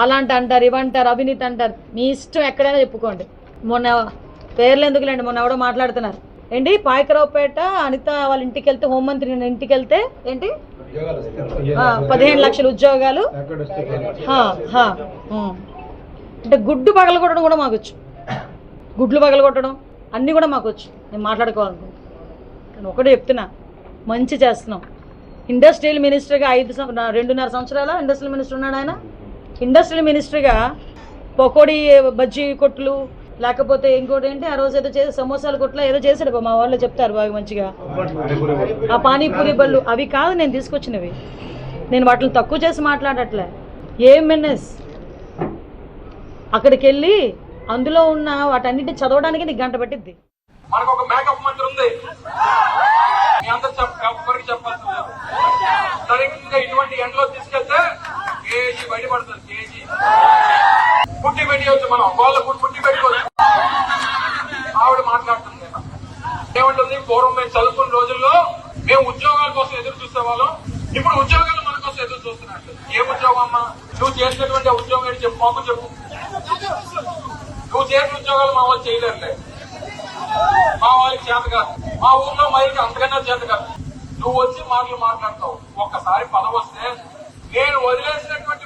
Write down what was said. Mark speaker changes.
Speaker 1: అలాంటి అంటారు, ఇవంటారు, అవినీతి అంటారు, మీ ఇష్టం ఎక్కడైనా చెప్పుకోండి. మొన్న పేర్లు ఎందుకులేండి, మొన్న ఎవడో మాట్లాడుతున్నారు ఏంటి, పాయకరావుపేట అనిత వాళ్ళ ఇంటికి వెళ్తే, హోంమంత్రి ఇంటికి వెళ్తే ఏంటి 15 లక్షల ఉద్యోగాలు. అంటే గుడ్డు పగలగొట్టడం కూడా మాకు వచ్చు, గుడ్లు పగలగొట్టడం అన్నీ కూడా మాకు వచ్చు. నేను మాట్లాడుకోవాలనుకుంటున్నాను కానీ ఒకటే చెప్తున్నా, మంచి చేస్తున్నాం. ఇండస్ట్రియల్ మినిస్టర్గా 2.5 సంవత్సరాల ఇండస్ట్రియల్ మినిస్టర్ ఉన్నాడు ఆయన. ఇండస్ట్రియల్ మినిస్టర్గా పకోడీ బజ్జీ కొట్లు, లేకపోతే ఇంకోటి ఏంటి ఆ రోజు ఏదో చేసి సమోసాల కొట్లో ఏదో చేశాడు, మా వాళ్ళు చెప్తారు బాగా మంచిగా, ఆ పానీపూరి బళ్ళు. అవి కాదు నేను తీసుకొచ్చినవి, నేను వాటిని తక్కువ చేసి మాట్లాడట్లే. ఏఎంఎన్ఎస్ అక్కడికి వెళ్ళి అందులో ఉన్న వాటన్నిటిని చదవడానికి నీకు గంట పట్టిద్ది.
Speaker 2: మనకు ఒక మేకప్ మంత్రి ఉంది, మీ అందరు చెప్పాల్సింది లేదు. సరిగ్గా ఇటువంటి ఎండలో తీసుకెళ్తే కేజీ బయటపడుతుంది, కేజీ పుట్టి పెట్టవచ్చు, మనం వాళ్ళ పుట్టి పెట్టుకోవచ్చు. ఆవిడ మాట్లాడుతుంది ఏమంటుంది, పూర్వం మేము చదువుకున్న రోజుల్లో మేము ఉద్యోగాల కోసం ఎదురు చూసేవాళ్ళం, ఇప్పుడు ఉద్యోగాలు మన కోసం ఎదురు చూస్తున్నట్టు. ఏ ఉద్యోగం అమ్మా, నువ్వు చేసినటువంటి ఉద్యోగం ఏంటి చెప్పు, మాకు చెప్పు. నువ్వు చేసిన ఉద్యోగాలు మా వాళ్ళు చేయలేరులే, మా వాళ్ళకి చేత కాదు, మా ఊర్లో మైకి అంతకన్నా చేత కాదు. నువ్వు వచ్చి మాటలు మాట్లాడతావు. ఒక్కసారి పదవి వస్తే నేను వదిలేసినటువంటి